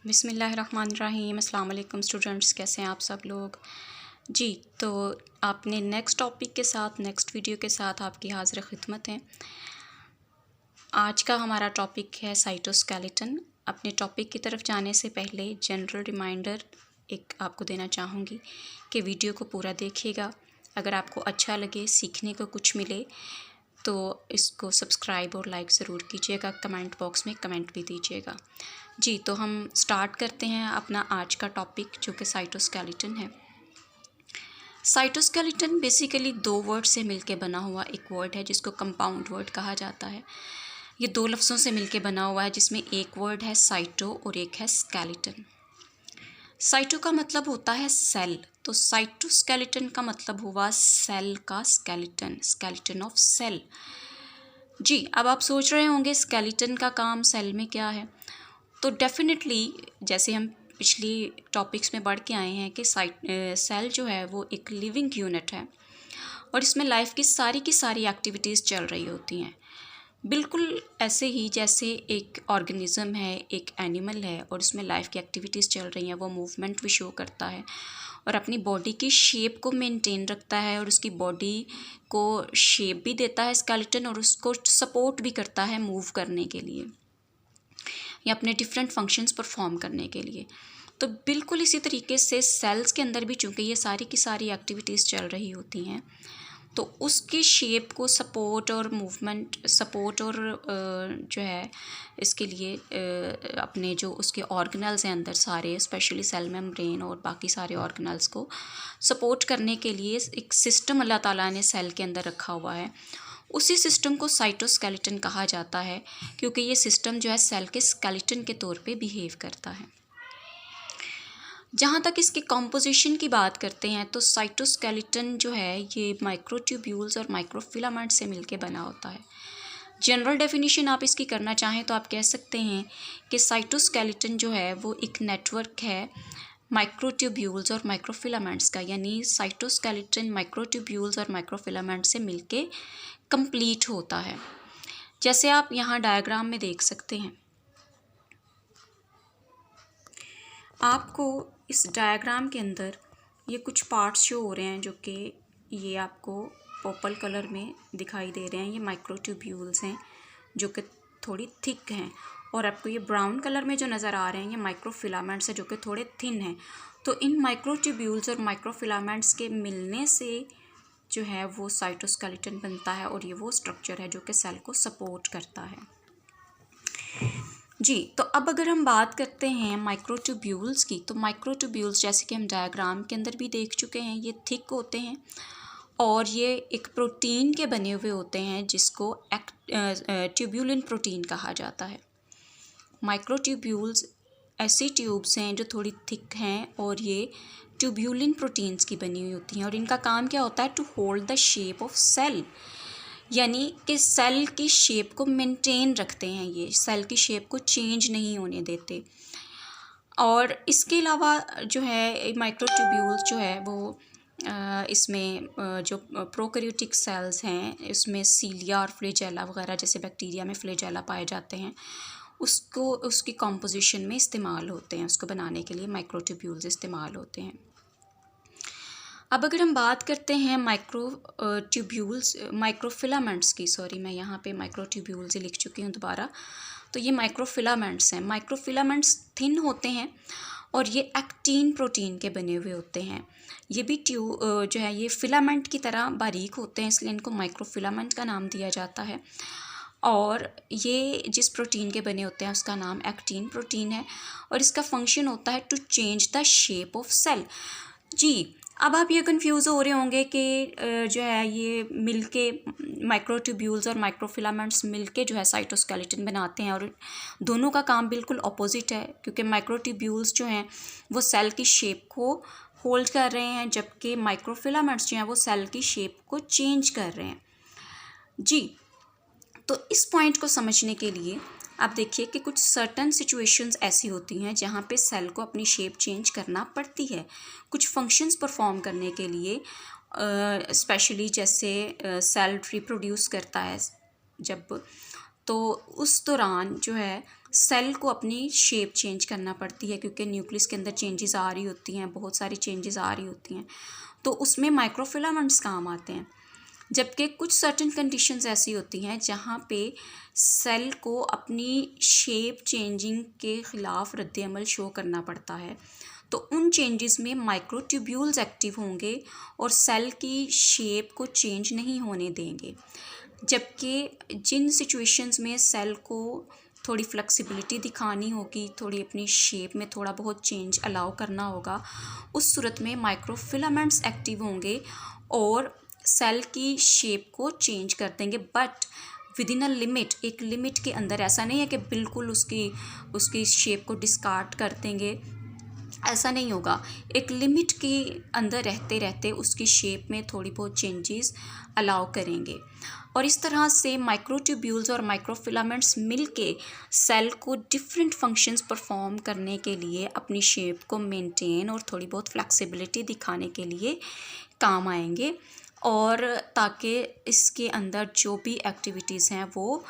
बिस्मिल्लाहिर्रहमानिर्रहीम। अस्सलाम वालेकुम स्टूडेंट्स, कैसे हैं आप सब लोग जी। तो आपने नेक्स्ट टॉपिक के साथ नेक्स्ट वीडियो के साथ आपकी हाज़िर खिदमत है। आज का हमारा टॉपिक है साइटोस्केलेटन। अपने टॉपिक की तरफ जाने से पहले जनरल रिमाइंडर एक आपको देना चाहूँगी कि वीडियो को पूरा देखिएगा। अगर आपको अच्छा लगे, सीखने को कुछ मिले तो इसको सब्सक्राइब और लाइक ज़रूर कीजिएगा। कमेंट बॉक्स में कमेंट भी दीजिएगा जी। तो हम स्टार्ट करते हैं अपना आज का टॉपिक, जो कि साइटोस्केलेटन है। साइटोस्केलेटन बेसिकली दो वर्ड से मिलके बना हुआ एक वर्ड है, जिसको कंपाउंड वर्ड कहा जाता है। ये दो लफ्ज़ों से मिलके बना हुआ है, जिसमें एक वर्ड है साइटो और एक है स्केलेटन। साइटो का मतलब होता है सेल, तो साइटोस्केलेटन का मतलब हुआ सेल का स्केलेटन, स्केलेटन ऑफ सेल जी। अब आप सोच रहे होंगे स्केलेटन का काम सेल में क्या है, तो डेफिनेटली जैसे हम पिछली टॉपिक्स में बढ़ के आए हैं कि सेल जो है वो एक लिविंग यूनिट है और इसमें लाइफ की सारी एक्टिविटीज़ चल रही होती हैं। बिल्कुल ऐसे ही जैसे एक ऑर्गेनिज़म है, एक एनिमल है और उसमें लाइफ की एक्टिविटीज़ चल रही हैं, वो मूवमेंट भी शो करता है और अपनी बॉडी की शेप को मेंटेन रखता है और उसकी बॉडी को शेप भी देता है स्केलेटन, और उसको सपोर्ट भी करता है मूव करने के लिए या अपने डिफरेंट फंक्शंस परफॉर्म करने के लिए। तो बिल्कुल इसी तरीके से सेल्स के अंदर भी चूँकि ये सारी की सारी एक्टिविटीज़ चल रही होती हैं, तो उसकी शेप को सपोर्ट और मूवमेंट सपोर्ट और जो है इसके लिए अपने जो उसके ऑर्गेनल्स हैं अंदर सारे, स्पेशली सेल मेम्ब्रेन और बाकी सारे ऑर्गेनल्स को सपोर्ट करने के लिए एक सिस्टम अल्लाह ताला ने सेल के अंदर रखा हुआ है। उसी सिस्टम को साइटोस्केलेटन कहा जाता है, क्योंकि ये सिस्टम जो है सेल के स्केलेटन के तौर पे बिहेव करता है। जहाँ तक इसकी कॉम्पोजिशन की बात करते हैं तो साइटोस्केलेटन जो है ये माइक्रोट्यूब्यूल्स और माइक्रोफिलामेंट से मिलके बना होता है। जनरल डेफिनेशन आप इसकी करना चाहें तो आप कह सकते हैं कि साइटोस्केलेटन जो है वो एक नेटवर्क है माइक्रोट्यूब्यूल्स और माइक्रोफिलामेंट्स का, यानी साइटोस्केलेटन माइक्रोट्यूब्यूल्स और माइक्रोफिलामेंट से मिलके कंप्लीट होता है। जैसे आप यहाँ डायग्राम में देख सकते हैं, आपको इस डायग्राम के अंदर ये कुछ पार्ट्स शो हो रहे हैं, जो कि ये आपको पर्पल कलर में दिखाई दे रहे हैं। ये माइक्रोट्यूब्यूल्स हैं जो कि थोड़ी थिक हैं, और आपको ये ब्राउन कलर में जो नज़र आ रहे हैं ये माइक्रोफिलामेंट्स हैं जो कि थोड़े थिन हैं। तो इन माइक्रोट्यूब्यूल्स और माइक्रोफिलामेंट्स के मिलने से जो है वो साइटोस्केलेटन बनता है, और ये वो स्ट्रक्चर है जो कि सेल को सपोर्ट करता है जी। तो अब अगर हम बात करते हैं माइक्रोट्यूब्यूल्स की, तो माइक्रोट्यूब्यूल्स जैसे कि हम डायग्राम के अंदर भी देख चुके हैं, ये थिक होते हैं और ये एक प्रोटीन के बने हुए होते हैं, जिसको ट्यूब्यूलिन प्रोटीन कहा जाता है। माइक्रोट्यूब्यूल्स ऐसी ट्यूब्स हैं जो थोड़ी थिक हैं और ये ट्यूब्यूलिन प्रोटीन्स की बनी हुई होती हैं, और इनका काम क्या होता है, to hold the shape of cell, यानी कि सेल की शेप को मेंटेन रखते हैं। ये सेल की शेप को चेंज नहीं होने देते। और इसके अलावा जो है माइक्रोट्यूब्यूल्स जो है वो इसमें जो प्रोकैरियोटिक सेल्स हैं, इसमें सीलिया और फ्लैजेला वगैरह जैसे बैक्टीरिया में फ्लैजेला पाए जाते हैं, उसको उसकी कॉम्पोजिशन में इस्तेमाल होते हैं, उसको बनाने के लिए माइक्रोट्यूब्यूल्स इस्तेमाल होते हैं। अब अगर हम बात करते हैं माइक्रोट्यूब्यूल्स माइक्रोफिलामेंट्स की, सॉरी मैं यहाँ पे माइक्रोट्यूब्यूल्स ही लिख चुकी हूँ दोबारा, तो ये माइक्रोफिलामेंट्स हैं। माइक्रोफिलामेंट्स थिन होते हैं और ये एक्टिन प्रोटीन के बने हुए होते हैं। ये भी जो है ये फिलामेंट की तरह बारीक होते हैं, इसलिए इनको माइक्रोफिलामेंट का नाम दिया जाता है। और ये जिस प्रोटीन के बने होते हैं उसका नाम एक्टिन प्रोटीन है, और इसका फंक्शन होता है to change the shape of cell जी। अब आप ये कंफ्यूज हो रहे होंगे कि जो है ये मिलके माइक्रोट्यूब्यूल्स और माइक्रोफिलामेंट्स मिलके जो है साइटोस्केलेटन बनाते हैं, और दोनों का काम बिल्कुल अपोजिट है, क्योंकि माइक्रोट्यूब्यूल्स जो हैं वो सेल की शेप को होल्ड कर रहे हैं, जबकि माइक्रोफिलामेंट्स जो हैं वो सेल की शेप को चेंज कर रहे हैं जी। तो इस पॉइंट को समझने के लिए आप देखिए कि कुछ सर्टन सिचुएशंस ऐसी होती हैं जहाँ पे सेल को अपनी शेप चेंज करना पड़ती है कुछ फंक्शंस परफॉर्म करने के लिए। स्पेशली जैसे सेल रिप्रोड्यूस करता है जब, तो उस दौरान जो है सेल को अपनी शेप चेंज करना पड़ती है, क्योंकि न्यूक्लियस के अंदर चेंजेस आ रही होती हैं, बहुत सारी चेंजेस आ रही होती हैं, तो उसमें माइक्रोफिलामेंट्स काम आते हैं। जबकि कुछ सर्टेन कंडीशंस ऐसी होती हैं जहाँ पे सेल को अपनी शेप चेंजिंग के ख़िलाफ़ रद्द-ए-अमल शो करना पड़ता है, तो उन चेंजेस में माइक्रोट्यूब्यूल्स एक्टिव होंगे और सेल की शेप को चेंज नहीं होने देंगे। जबकि जिन सिचुएशंस में सेल को थोड़ी फ्लेक्सिबिलिटी दिखानी होगी, थोड़ी अपनी शेप में थोड़ा बहुत चेंज अलाउ करना होगा, उस सूरत में माइक्रोफिलामेंट्स एक्टिव होंगे और सेल की शेप को चेंज कर देंगे, but with in a limit, एक लिमिट के अंदर। ऐसा नहीं है कि बिल्कुल उसकी शेप को डिस्कार्ड कर देंगे, ऐसा नहीं होगा। एक लिमिट के अंदर रहते रहते उसकी शेप में थोड़ी बहुत चेंजेस अलाउ करेंगे, और इस तरह से माइक्रोट्यूब्यूल्स और माइक्रोफिलामेंट्स मिलके सेल को डिफरेंट फंक्शंस परफॉर्म करने के लिए, अपनी शेप को मेंटेन और थोड़ी बहुत फ्लेक्सिबिलिटी दिखाने के लिए काम आएंगे, और ताकि इसके अंदर जो भी एक्टिविटीज़ हैं वो